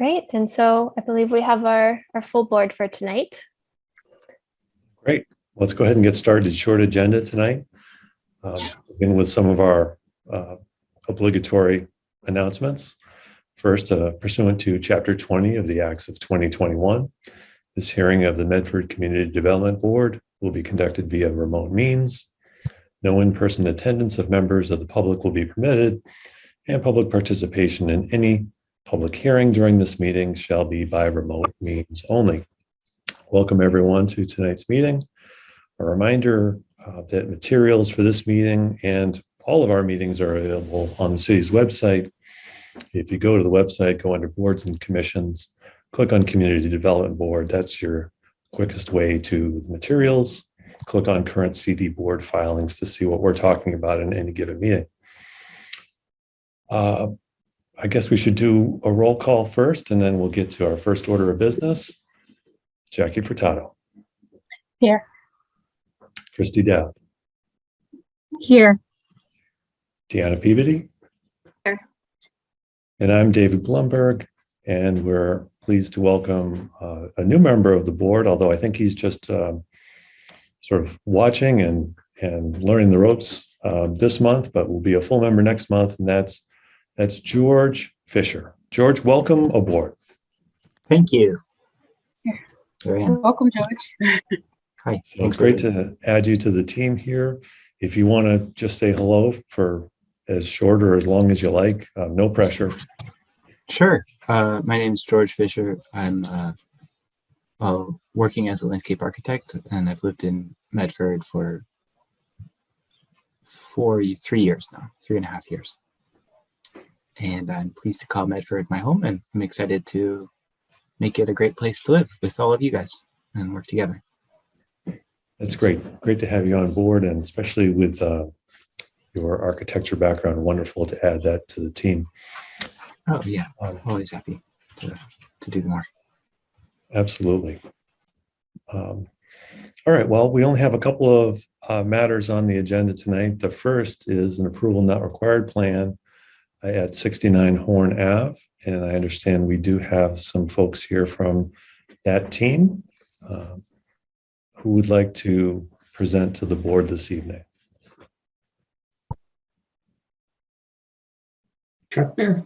Great. And so I believe we have our full board for tonight. Great. Let's go ahead and get started. Short agenda tonight. Begin with some of our obligatory announcements. First, pursuant to Chapter 20 of the Acts of 2021, this hearing of the Medford Community Development Board will be conducted via remote means. No in-person attendance of members of the public will be permitted, and public participation in any public hearing during this meeting shall be by remote means only. Welcome everyone to tonight's meeting. A reminder that materials for this meeting and all of our meetings are available on the city's website. If you go to the website, go under boards and commissions, click on Community Development Board. That's your quickest way to the materials. Click on current CD board filings to see what we're talking about in any given meeting. I guess we should do a roll call first, and then we'll get to our first order of business. Jackie Furtado. Here. Christy Dowd. Here. Deanna Peabody. Here. And I'm David Blumberg, and we're pleased to welcome a new member of the board, although I think he's just sort of watching and learning the ropes this month, but will be a full member next month, and that's George Fisher. George, welcome aboard. Thank you. Welcome, George. Hi. So it's great to add you to the team here. If you want to just say hello for as short or as long as you like, no pressure. Sure. My name is George Fisher. I'm working as a landscape architect, and I've lived in Medford for 3 years now, 3.5 years. And I'm pleased to call Medford my home, and I'm excited to make it a great place to live with all of you guys and work together. That's great. Great to have you on board, and especially with your architecture background, wonderful to add that to the team. Oh yeah, I'm always happy to do more. Absolutely. All right, well, we only have a couple of matters on the agenda tonight. The first is an approval not required plan at 69 Horn Ave, and I understand we do have some folks here from that team who would like to present to the board this evening. Chuck there.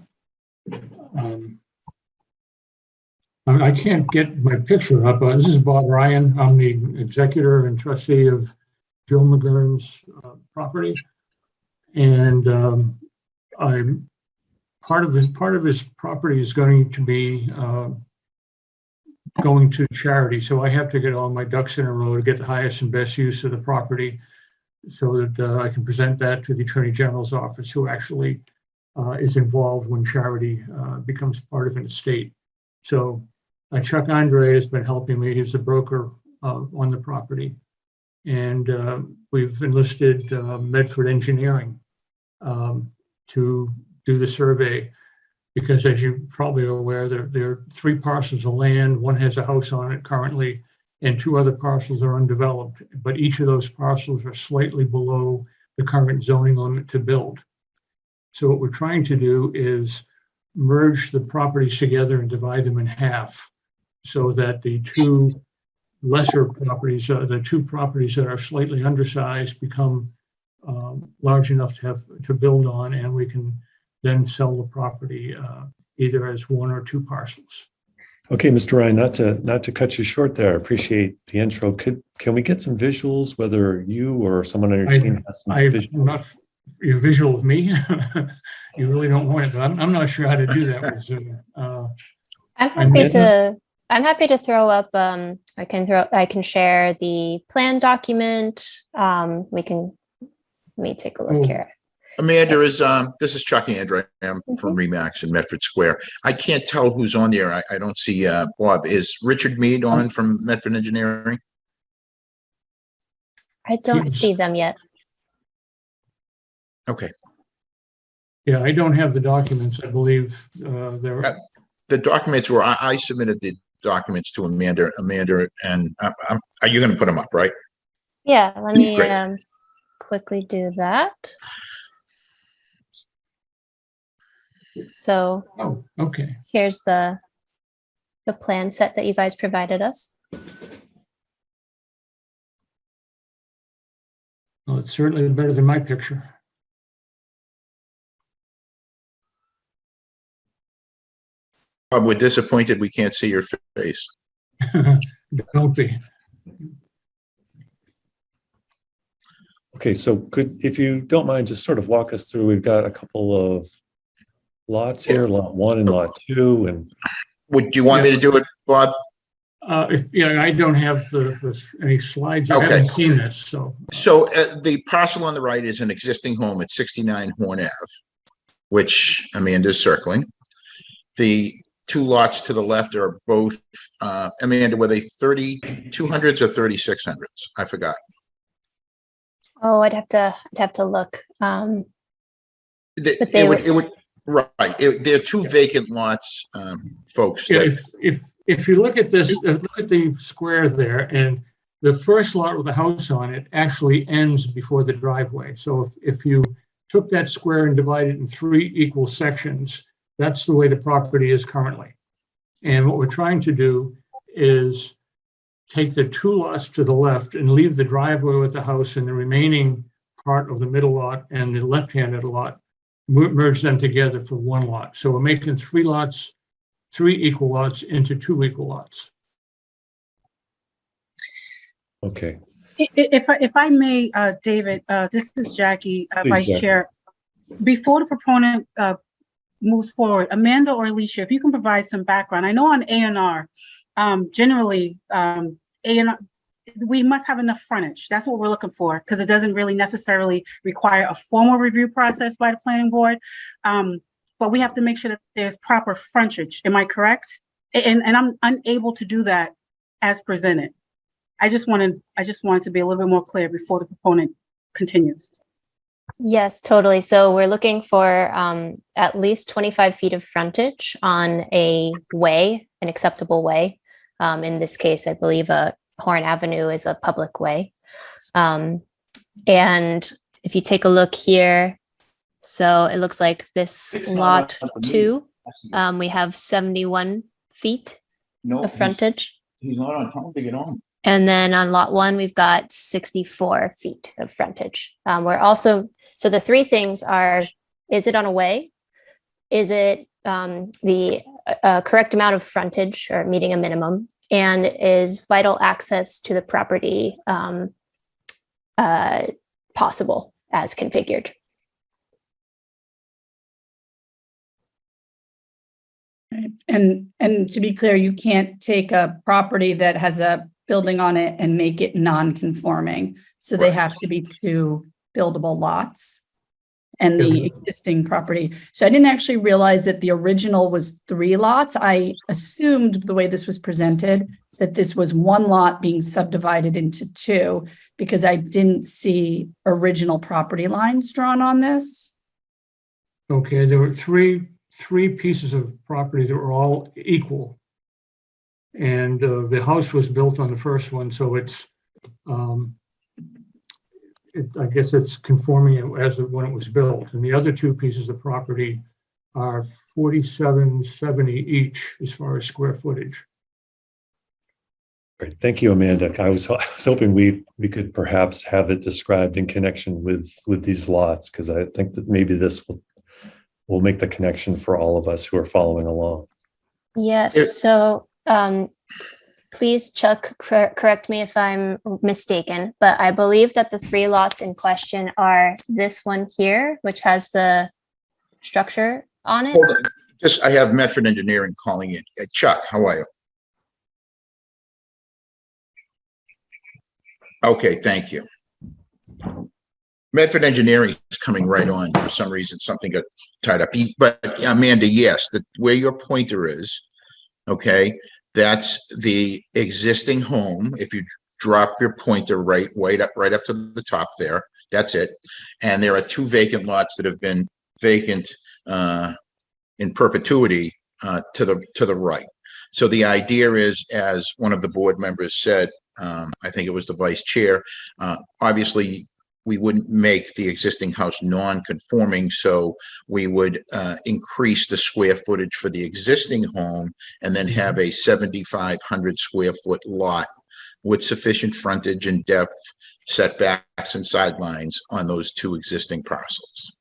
I can't get my picture up. This is Bob Ryan. I'm the executor and trustee of Joe McGurn's property, and I'm part of his property is going to be going to charity. So I have to get all my ducks in a row to get the highest and best use of the property, so that I can present that to the Attorney General's office, who actually is involved when charity becomes part of an estate. So Chuck Andre has been helping me. He's a broker on the property, and we've enlisted Medford Engineering to do the survey, because as you probably are aware, there are 3 parcels of land. One has a house on it currently, and 2 other parcels are undeveloped, but each of those parcels are slightly below the current zoning limit to build. So what we're trying to do is merge the properties together and divide them in half, so that the 2 lesser properties, the 2 properties that are slightly undersized, become large enough to build on, and we can then sell the property either as 1 or 2 parcels. Okay, Mr. Ryan, not to cut you short there. I appreciate the intro. Can we get some visuals, whether you or someone on your team has some visuals? Not a visual of me. You really don't want it, but I'm not sure how to do that with Zoom. I'm happy to throw up. I can share the plan document. Let me take a look here. Amanda is, this is Chuck Andre. I'm from Remax in Medford Square. I can't tell who's on there. I don't see Bob. Is Richard Mead on from Medford Engineering? I don't see them yet. Okay. Yeah, I don't have the documents. I believe they're... The documents were, I submitted the documents to Amanda, and are you going to put them up, right? Yeah, let me quickly do that. So oh, okay. Here's the the plan set that you guys provided us. Well, it's certainly better than my picture. Bob, we're disappointed we can't see your face. Don't be. Okay, so if you don't mind, just sort of walk us through. We've got a couple of lots here, lot 1 and lot 2, and Would you want me to do it, Bob? I don't have any slides. I Okay. haven't seen this, so. So the parcel on the right is an existing home at 69 Horn Ave, which Amanda's circling. The two lots to the left are both, Amanda, were they 3200s or 3600s? I forgot. Oh, I'd have to look. But they It would, right. There are two vacant lots, folks. Yeah, that- if you look at this, look at the square there, and the first lot with the house on it actually ends before the driveway. So if you took that square and divided it in 3 equal sections, that's the way the property is currently. And what we're trying to do is take the 2 lots to the left and leave the driveway with the house and the remaining part of the middle lot and the left-handed lot, merge them together for 1 lot. So we're making 3 lots, 3 equal lots into 2 equal lots. okay. If I may, David, this is Jackie, Please, Vice Jackie. Chair. Before the proponent moves forward, Amanda or Alicia, if you can provide some background. I know on A&R, generally, A&R, we must have enough frontage. That's what we're looking for, because it doesn't really necessarily require a formal review process by the planning board. But we have to make sure that there's proper frontage. Am I correct? And I'm unable to do that as presented. I just wanted to be a little bit more clear before the proponent continues. Yes, totally. So we're looking for at least 25 feet of frontage on a way, an acceptable way. In this case, I believe Horn Avenue is a public way. And if you take a look here, so it looks like this lot 2, we have 71 feet of frontage. He's not on time to get on. And then on lot 1, we've got 64 feet of frontage. We're also, so the 3 things are, is it on a way? Is it the correct amount of frontage or meeting a minimum? And is vital access to the property possible as configured? Right. And to be clear, you can't take a property that has a building on it and make it non-conforming. So they Right. have to be 2 buildable lots and the existing property. So I didn't actually realize that the original was 3 lots. I assumed the way this was presented that this was 1 lot being subdivided into 2 because I didn't see original property lines drawn on this. Okay, there were three pieces of property that were all equal. And the house was built on the first one, so it's, I guess it's conforming as of when it was built. And the other 2 pieces of property are 4770 each as far as square footage. Great. Thank you, Amanda. I was hoping we could perhaps have it described in connection with these lots, because I think that maybe this will make the connection for all of us who are following along. Yes, so please, Chuck, correct me if I'm mistaken, but I believe that the 3 lots in question are this one here, which has the structure on it. Hold on. I have Medford Engineering calling in. Chuck, how are you? Okay, thank you. Medford Engineering is coming right on. For some reason, something got tied up. But Amanda, yes, where your pointer is, okay, that's the existing home. If you drop your pointer right up to the top there, that's it. And there are 2 vacant lots that have been vacant in perpetuity to the right. So the idea is, as one of the board members said, I think it was the vice chair, obviously we wouldn't make the existing house non-conforming, so we would increase the square footage for the existing home and then have a 7,500 square foot lot with sufficient frontage and depth, setbacks and sidelines on those two existing parcels.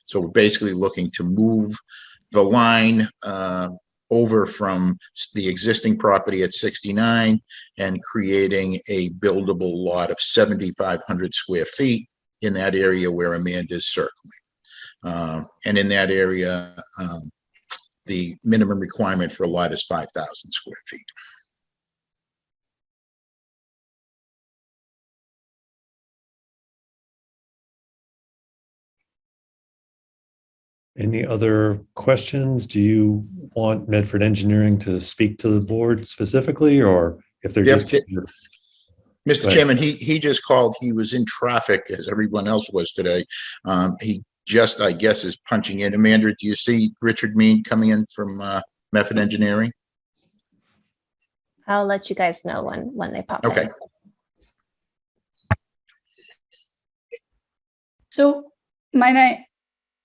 So we're basically looking to move the line over from the existing property at 69 and creating a buildable lot of 7,500 square feet in that area where Amanda is circling. And in that area, the minimum requirement for a lot is 5,000 square feet. Any other questions? Do you want Medford Engineering to speak to the board specifically, or if they're Yep. just? Mr. Right. Chairman, he just called. He was in traffic as everyone else was today. He just, I guess, is punching in. Amanda, do you see Richard Mean coming in from Medford Engineering? I'll let you guys know when they pop in. Okay. So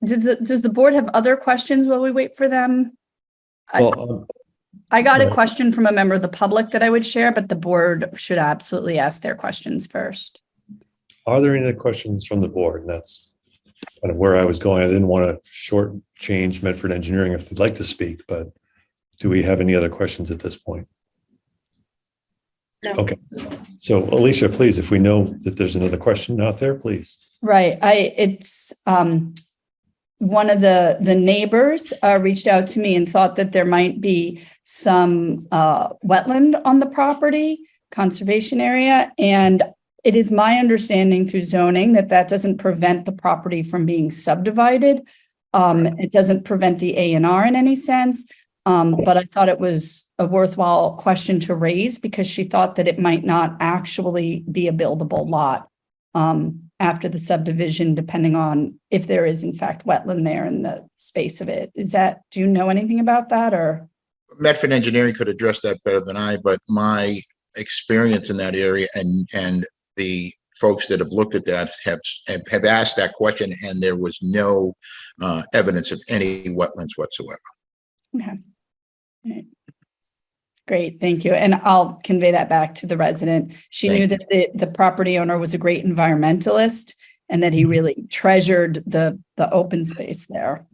does the board have other questions while we wait for them? Well, I got a right. question from a member of the public that I would share, but the board should absolutely ask their questions first. are there any other questions from the board? And that's kind of where I was going. I didn't want to shortchange Medford Engineering if they'd like to speak, but do we have any other questions at this point? No. Okay. So Alicia, please, if we know that there's another question out there, please. Right. It's one of the neighbors reached out to me and thought that there might be some wetland on the property, conservation area. And it is my understanding through zoning that doesn't prevent the property from being subdivided. It doesn't prevent the A&R in any sense. But I thought it was a worthwhile question to raise because she thought that it might not actually be a buildable lot after the subdivision, depending on if there is in fact wetland there in the space of it. Do you know anything about that or? Medford Engineering could address that better than I, but my experience in that area and the folks that have looked at that have asked that question, and there was no evidence of any wetlands whatsoever. Okay. All right. Great, thank you. And I'll convey that back to the resident. She Thank knew that the property owner was a great environmentalist and that he really treasured the open space there.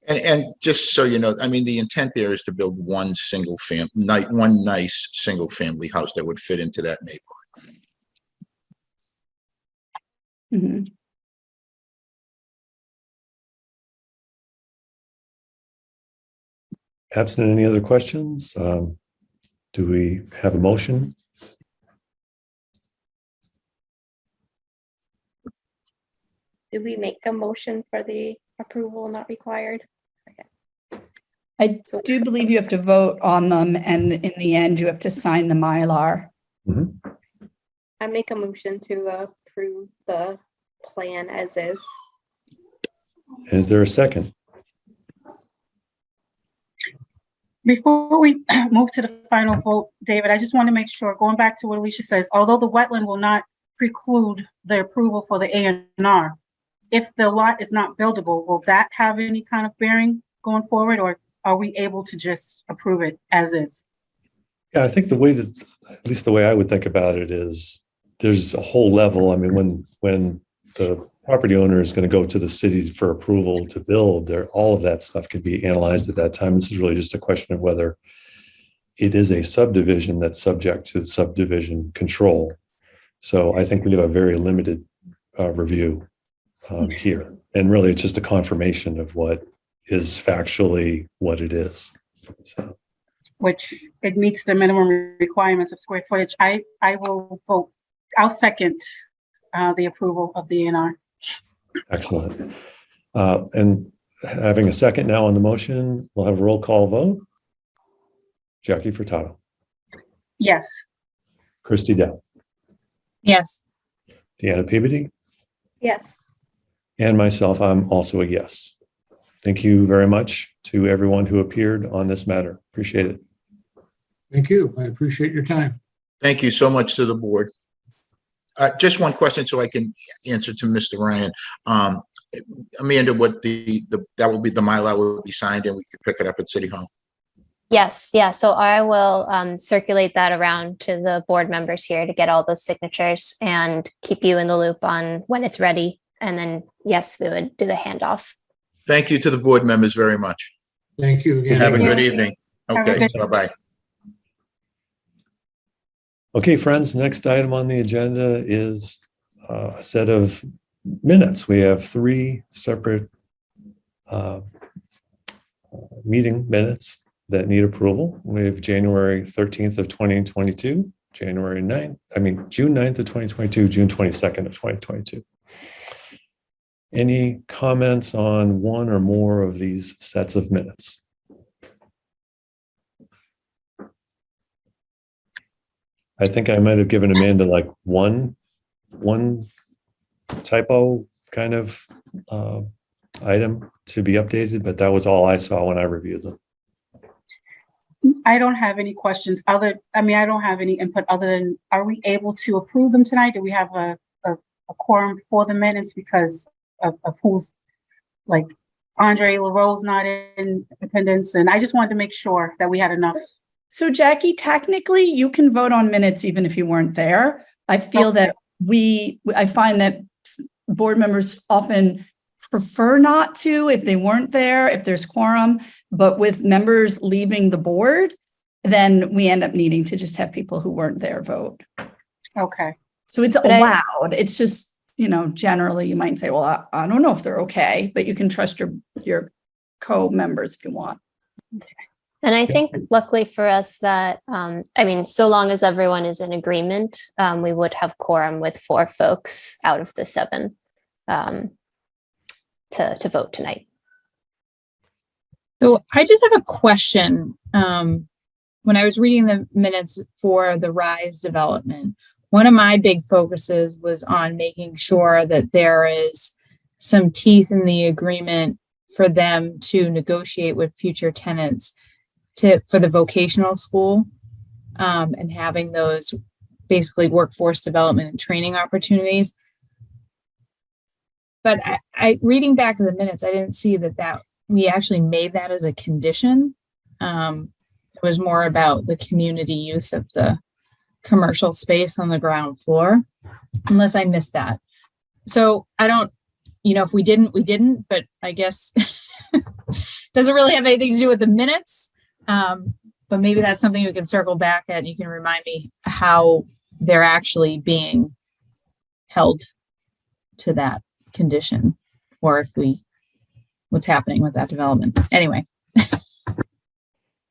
And just so you know, I mean, the intent there is to build one nice single family house that would fit into that neighborhood. Mhm. Absent any other questions, do we have a motion? Do we make a motion for the approval not required? I do believe you have to vote on them and in the end you have to sign the Mylar. Mhm. I make a motion to approve the plan as is. Is there a second? Before we move to the final vote, David, I just want to make sure, going back to what Alicia says, although the wetland will not preclude the approval for the A&R, if the lot is not buildable, will that have any kind of bearing going forward, or are we able to just approve it as is? Yeah, I think the way that, at least the way I would think about it is there's a whole level. I mean, when the property owner is going to go to the city for approval to build, all of that stuff can be analyzed at that time. This is really just a question of whether it is a subdivision that's subject to subdivision control. So I think we have a very limited review here. And really, it's just a confirmation of what is factually what it is. So. Which it meets the minimum requirements of square footage. I will vote, I'll second the approval of the A&R. Excellent. And having a second now on the motion, we'll have a roll call vote. Jackie Furtado, Yes. Christy Dow, Yes. Deanna Peabody, Yes. and myself, I'm also a yes. Thank you very much to everyone who appeared on this matter. Appreciate it. Thank you. I appreciate your time. Thank you so much to the board. Just one question so I can answer to Mr. Ryan. Amanda, what that will be, the Mylar will be signed and we can pick it up at City Hall? Yes, yeah. So I will circulate that around to the board members here to get all those signatures and keep you in the loop on when it's ready. And then, yes, we would do the handoff. Thank you to the board members very much. Thank you again. Have a you. good evening. Have a Okay, good- bye-bye. Okay, friends, next item on the agenda is a set of minutes. We have 3 separate meeting minutes that need approval. We have January 13th of 2022, June 9th of 2022, June 22nd of 2022. Any comments on one or more of these sets of minutes? I think I might have given Amanda like one typo kind of item to be updated, but that was all I saw when I reviewed them. I don't have any questions I don't have any input other than, are we able to approve them tonight? Do we have a quorum for the minutes because of who's, like, Andre LaRose not in attendance? And I just wanted to make sure that we had enough. So Jackie, technically you can vote on minutes even if you weren't there. I feel that I find that board members often prefer not to if they weren't there, if there's quorum, but with members leaving the board, then we end up needing to just have people who weren't there vote. Okay. So it's But allowed. It's just, generally you might say, well, I don't know if they're okay, but you can trust your co-members if you want. And I think luckily for us that, so long as everyone is in agreement, we would have quorum with 4 folks out of the 7 to vote tonight. So I just have a question. When I was reading the minutes for the RISE development, one of my big focuses was on making sure that there is some teeth in the agreement for them to negotiate with future tenants for the vocational school, and having those basically workforce development and training opportunities. But I reading back the minutes, I didn't see that we actually made that as a condition. It was more about the community use of the commercial space on the ground floor, unless I missed that. So I don't, if we didn't, but I guess doesn't really have anything to do with the minutes. But maybe that's something we can circle back at. And you can remind me how they're actually being held to that condition, or what's happening with that development. Anyway,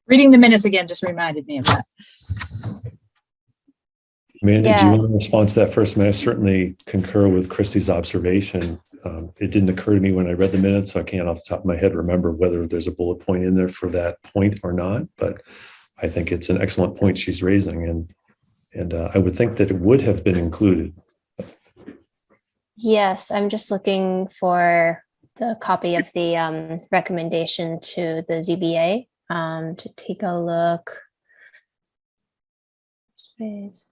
reading the minutes again just reminded me of that. Amanda, do you Yeah. want to respond to that first? I certainly concur with Christie's observation. It didn't occur to me when I read the minutes, so I can't off the top of my head remember whether there's a bullet point in there for that point or not, but I think it's an excellent point she's raising, and I would think that it would have been included. Yes, I'm just looking for the copy of the recommendation to the ZBA to take a look. Please.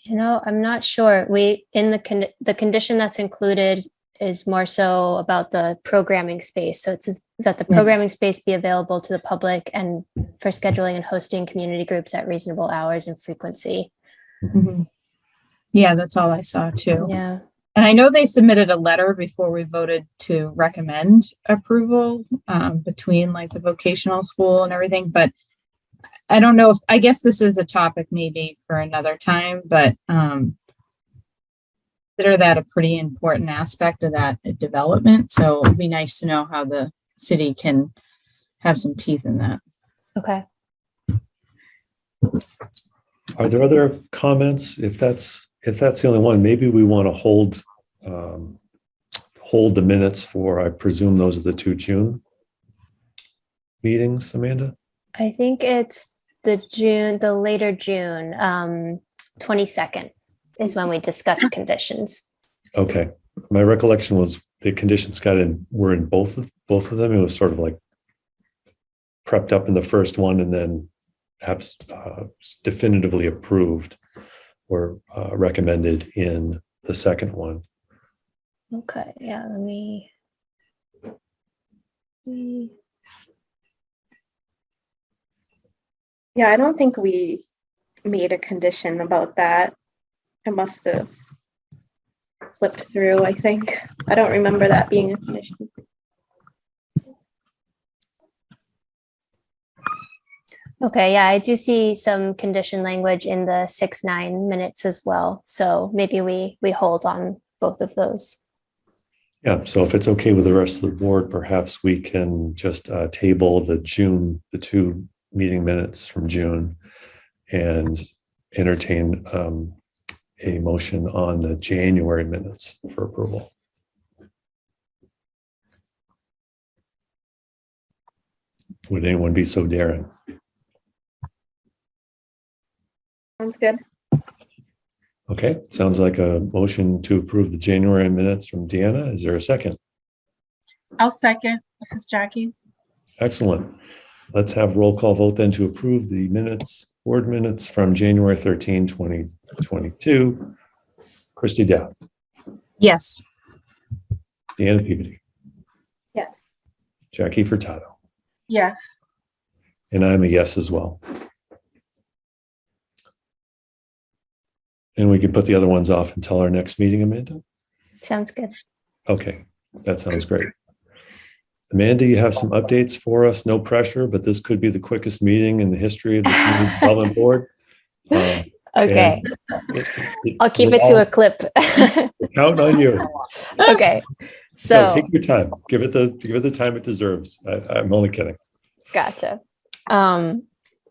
I'm not sure. The condition that's included is more so about the programming space. So it says that the programming space be available to the public and for scheduling and hosting community groups at reasonable hours and frequency. Mm-hmm. Yeah, that's all I saw too. Yeah. And I know they submitted a letter before we voted to recommend approval between like the vocational school and everything, but I don't know I guess this is a topic maybe for another time, but consider that a pretty important aspect of that development. So it'd be nice to know how the city can have some teeth in that. Okay. Are there other comments? If that's the only one, maybe we want to hold the minutes for, I presume those are the 2 June meetings, Amanda? I think it's the later June, 22nd is when we discussed conditions. Okay. My recollection was the conditions were in both of them. It was sort of like prepped up in the first one and then perhaps definitively approved or recommended in the second one. Okay, yeah, let me. Yeah, I don't think we made a condition about that. I must have flipped through, I think. I don't remember that being a condition. Okay, yeah, I do see some condition language in the 6-9 minutes as well. So maybe we hold on both of those. Yeah, so if it's okay with the rest of the board, perhaps we can just table the 2 meeting minutes from June and entertain a motion on the January minutes for approval. Would anyone be so daring? Sounds good. Okay, sounds like a motion to approve the January minutes from Deanna. Is there a second? I'll second. This is Jackie. Excellent. Let's have roll call vote then to approve the minutes, board minutes from January 13, 2022. Christy Dow, Yes. Deanna Peabody, Yes. Jackie Furtado, Yes. and I'm a yes as well. And we can put the other ones off until our next meeting, Amanda? Sounds good. Okay, that sounds great. Amanda, you have some updates for us, no pressure, but this could be the quickest meeting in the history of the Community Development Board. Okay, And I'll keep it to a clip. count on you. Okay, No, so take your time. Give it the time it deserves. I'm only kidding. gotcha.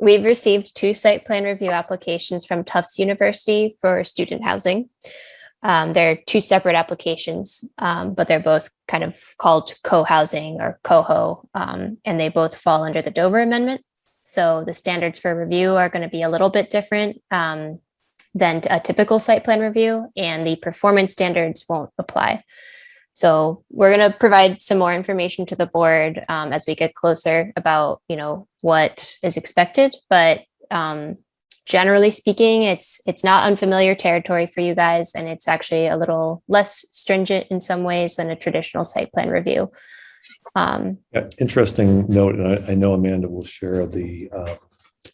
We've received 2 site plan review applications from Tufts University for student housing. They're 2 separate applications, but they're both kind of called co-housing or coho, and they both fall under the Dover Amendment. So the standards for review are going to be a little bit different than a typical site plan review, and the performance standards won't apply. So we're going to provide some more information to the board as we get closer about, what is expected. But generally speaking, it's not unfamiliar territory for you guys, and it's actually a little less stringent in some ways than a traditional site plan review. Yeah, interesting note, and I know Amanda will share the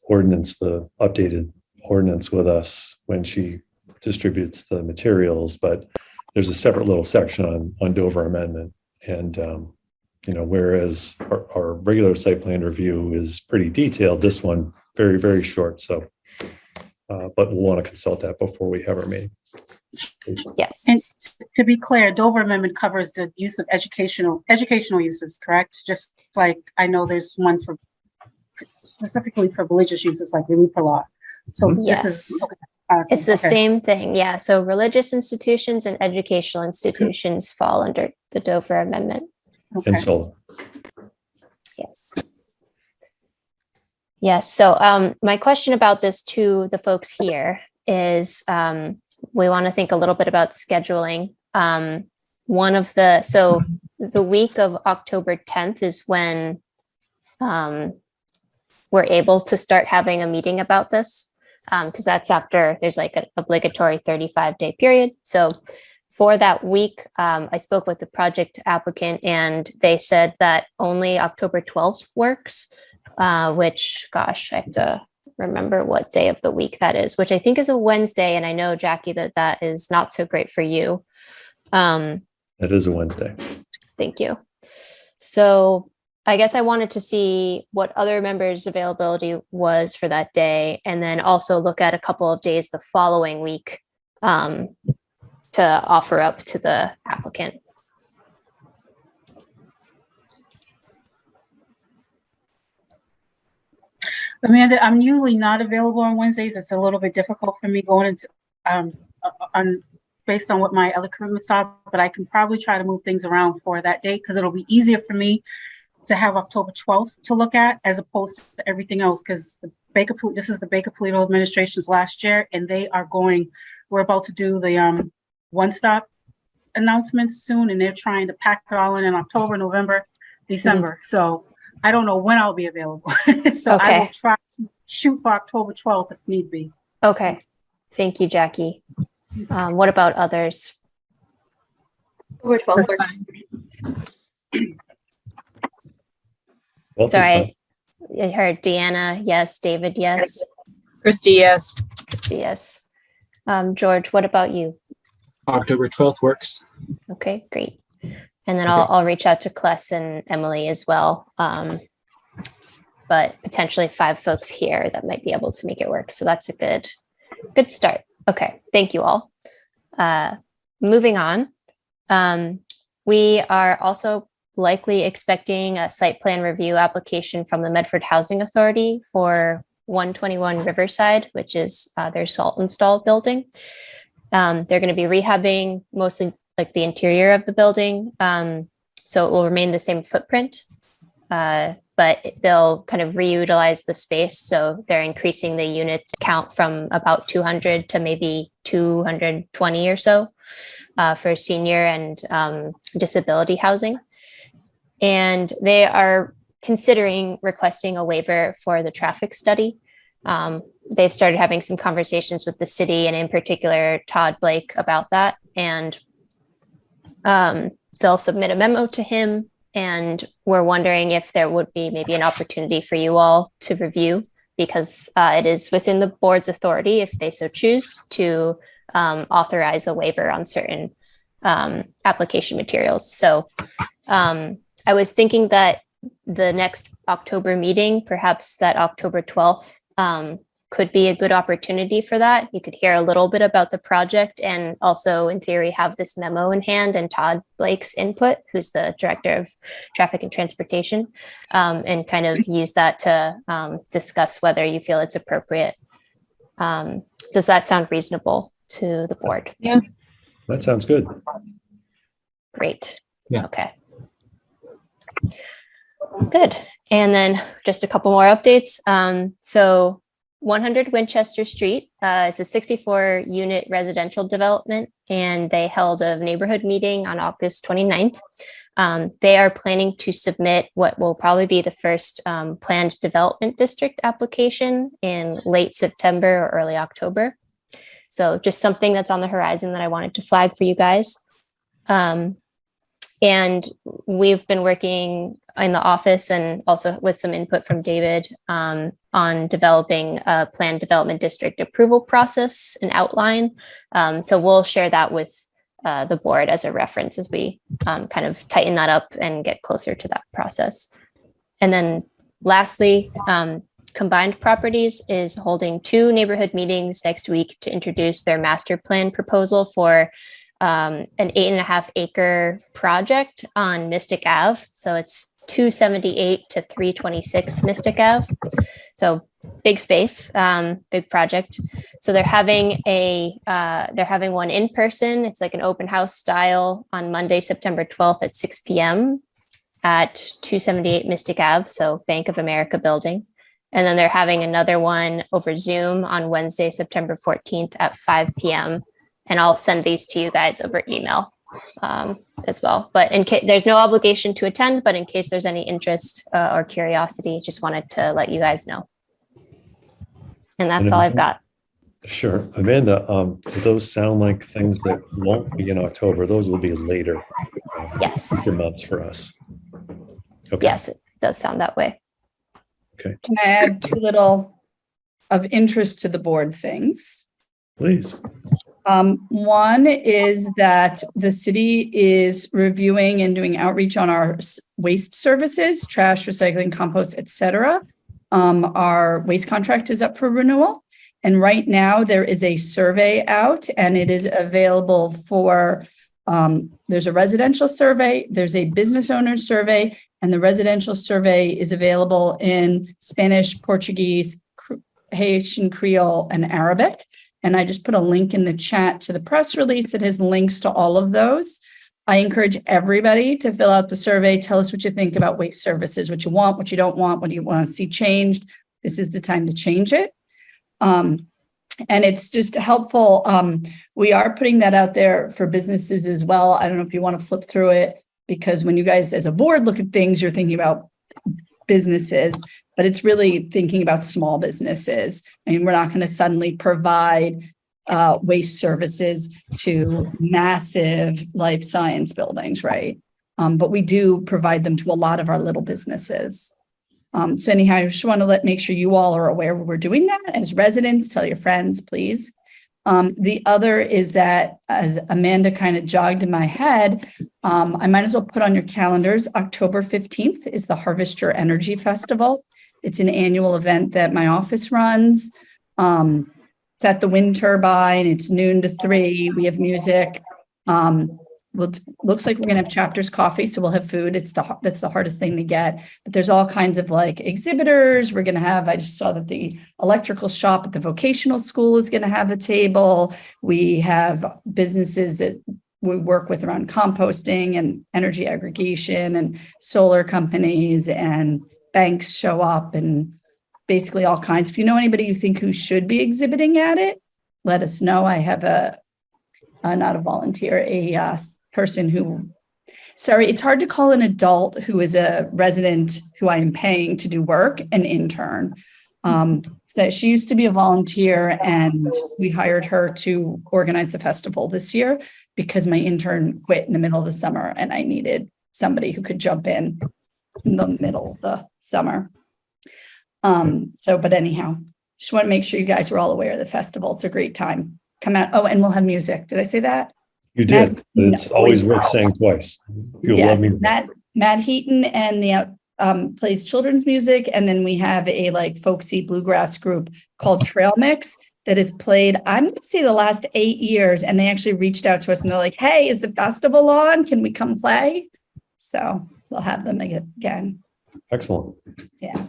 ordinance, the updated ordinance with us when she distributes the materials, but there's a separate little section on Dover Amendment. And, whereas our regular site plan review is pretty detailed, this one very, very short. So, but we'll want to consult that before we have our meeting. Yes. And to be clear, Dover Amendment covers the use of educational uses, correct? Just like I know there's one for specifically for religious uses like relief law. So Yes. this is It's the okay. same thing. Yeah. So religious institutions and educational institutions fall under the Dover Amendment. Okay. And so, Yes. Yes. So my question about this to the folks here is we want to think a little bit about scheduling. So the week of October 10th is when we're able to start having a meeting about this, because that's after there's like an obligatory 35-day period. So for that week, I spoke with the project applicant and they said that only October 12th works, which, gosh, I have to remember what day of the week that is, which I think is a Wednesday. And I know, Jackie, that is not so great for you. that is a Wednesday. Thank you. So I guess I wanted to see what other members' availability was for that day, and then also look at a couple of days the following week to offer up to the applicant. Amanda, I'm usually not available on Wednesdays. It's a little bit difficult for me going into based on what my other commitments are, but I can probably try to move things around for that day because it'll be easier for me to have October 12th to look at as opposed to everything else, because this is the Baker-Polito administration's last year, and we're about to do the one-stop announcements soon, and they're trying to pack it all in October, November, December. So I don't know when I'll be available. So I will Okay. try to shoot for October 12th if need be. Okay. Thank you, Jackie. What about others? October 12th That's works. fine. Well, it's Sorry, I heard Deanna, yes. David, yes. Christie, yes. Christy, yes. George, what about you? October 12th works. Okay, great. And then I'll reach out to Kless and Emily as well. But potentially 5 folks here that might be able to make it work. So that's a good start. Okay, thank you all. Moving on. We are also likely expecting a site plan review application from the Medford Housing Authority for 121 Riverside, which is their salt install building. They're going to be rehabbing mostly like the interior of the building. So it will remain the same footprint, but they'll kind of reutilize the space. So they're increasing the unit count from about 200 to maybe 220 or so for senior and disability housing. And they are considering requesting a waiver for the traffic study. They've started having some conversations with the city and in particular Todd Blake about that. And they'll submit a memo to him. And we're wondering if there would be maybe an opportunity for you all to review, because it is within the board's authority, if they so choose, to authorize a waiver on certain application materials. So I was thinking that the next October meeting, perhaps that October 12th, could be a good opportunity for that. You could hear a little bit about the project and also in theory have this memo in hand and Todd Blake's input, who's the director of traffic and transportation, and kind of use that to discuss whether you feel it's appropriate. Does that sound reasonable to the board? Yeah. That sounds good. Great. Yeah. Okay. Good. And then just a couple more updates. So 100 Winchester Street is a 64 unit residential development, and they held a neighborhood meeting on August 29th. They are planning to submit what will probably be the first planned development district application in late September or early October. So just something that's on the horizon that I wanted to flag for you guys. And we've been working in the office and also with some input from David on developing a planned development district approval process and outline. So we'll share that with the board as a reference as we kind of tighten that up and get closer to that process. And then lastly, Combined Properties is holding 2 neighborhood meetings next week to introduce their master plan proposal for an 8.5 acre project on Mystic Ave. So it's 278 to 326 Mystic Ave. So big space, big project. So they're having one in person. It's like an open house style on Monday, September 12th at 6 p.m. at 278 Mystic Ave. So Bank of America building. And then they're having another one over Zoom on Wednesday, September 14th at 5 p.m. And I'll send these to you guys over email as well. But in case there's no obligation to attend, but in case there's any interest or curiosity, just wanted to let you guys know. And that's all I've got. Sure. Amanda, do those sound like things that won't be in October? Those will be later. Yes. Future months for us. Okay. Yes, it does sound that way. Can I add 2 little of interest to the board things? Please. One is that the city is reviewing and doing outreach on our waste services, trash, recycling, compost, etc. Our waste contract is up for renewal. And right now there is a survey out and it is available for, there's a residential survey, there's a business owner survey, and the residential survey is available in Spanish, Portuguese, Haitian Creole, and Arabic. And I just put a link in the chat to the press release that has links to all of those. I encourage everybody to fill out the survey. Tell us what you think about waste services, what you want, what you don't want, what do you want to see changed. This is the time to change it. And it's just helpful. We are putting that out there for businesses as well. I don't know if you want to flip through it, because when you guys as a board look at things, you're thinking about businesses, but it's really thinking about small businesses. I mean, we're not going to suddenly provide waste services to massive life science buildings, right? But we do provide them to a lot of our little businesses. So anyhow, I just want to make sure you all are aware we're doing that as residents. Tell your friends, please. The other is that, as Amanda kind of jogged in my head, I might as well put on your calendars, October 15th is the Harvest Your Energy Festival. It's an annual event that my office runs. It's at the wind turbine. It's noon to 3. We have music. Looks like we're gonna have Chapters coffee, so we'll have food. That's the hardest thing to get. But there's all kinds of like exhibitors. We're gonna have. I just saw that the electrical shop at the vocational school is gonna have a table. We have businesses that we work with around composting and energy aggregation, and solar companies and banks show up, and basically all kinds. If you know anybody you think who should be exhibiting at it, let us know. I have not a volunteer, a person who, sorry, it's hard to call an adult who is a resident who I am paying to do work an intern. So she used to be a volunteer, and we hired her to organize the festival this year because my intern quit in the middle of the summer and I needed somebody who could jump in the middle of the summer. But anyhow, just want to make sure you guys are all aware of the festival. It's a great time. Come out. Oh, and we'll have music. Did I say that? You did, but it's always worth saying twice. You'll love me. Matt Heaton and the plays children's music, and then we have a like folksy bluegrass group called Trail Mix that has played, I'm going to say, the last 8 years, and they actually reached out to us and they're like, "Hey, is the festival on? Can we come play?" So we'll have them again. Excellent. Yeah.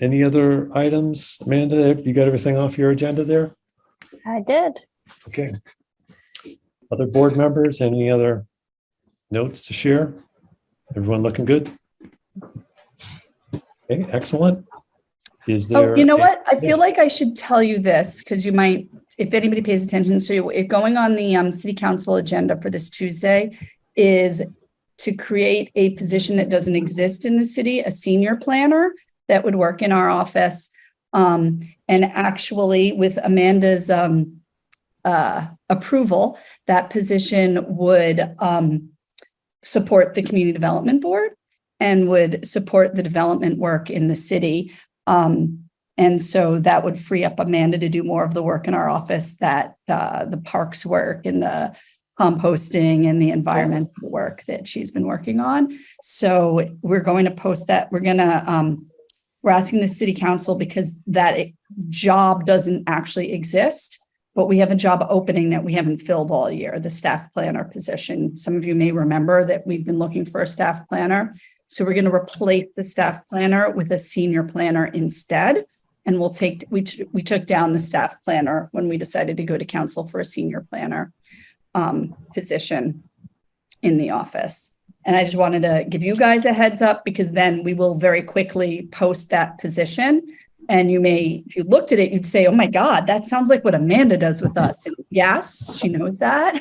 Any other items, Amanda? You got everything off your agenda there? I did. Okay. Other board members, any other notes to share? Everyone looking good? Okay, excellent. Is there? Oh, you know what? I feel like I should tell you this because you might, if anybody pays attention. So going on the city council agenda for this Tuesday is to create a position that doesn't exist in the city, a senior planner that would work in our office. And actually with Amanda's approval, that position would support the community development board and would support the development work in the city. And so that would free up Amanda to do more of the work in our office, that the parks work and the composting and the environmental work that she's been working on. So we're going to post that. We're asking the city council because that job doesn't actually exist, but we have a job opening that we haven't filled all year, the staff planner position. Some of you may remember that we've been looking for a staff planner. So we're going to replace the staff planner with a senior planner instead. And we took down the staff planner when we decided to go to council for a senior planner position in the office. And I just wanted to give you guys a heads up because then we will very quickly post that position. And if you looked at it, you'd say, "Oh my God, that sounds like what Amanda does with us." And yes, she knows that.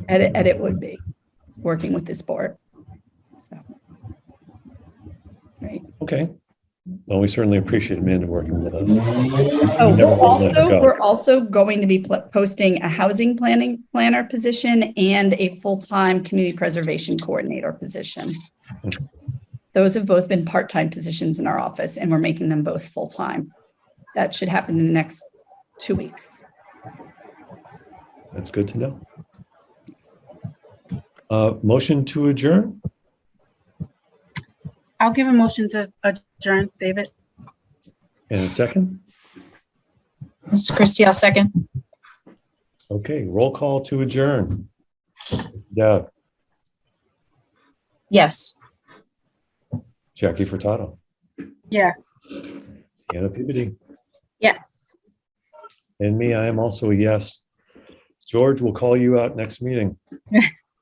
and it would be working with this board. So, right. Okay. Well, we certainly appreciate Amanda working with us. Oh, Never let her go. we're also going to be posting a housing planner position and a full-time community preservation coordinator position. Those have both been part-time positions in our office, and we're making them both full-time. That should happen in the next 2 weeks. That's good to know. Motion to adjourn? I'll give a motion to adjourn, David. And a second? This is Christie, I'll second. Okay, roll call to adjourn. Deb, Yes. Jackie Furtado, Yes. Anna Peabody, Yes. and me, I am also a yes. George, we'll call you out next meeting.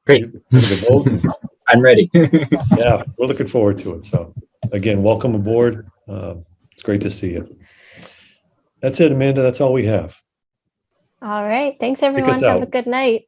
Great. For the vote. I'm ready. Yeah, we're looking forward to it. So again, welcome aboard. It's great to see you. That's it, Amanda. That's all we have. All right. Thanks, everyone. us Have a out. good night.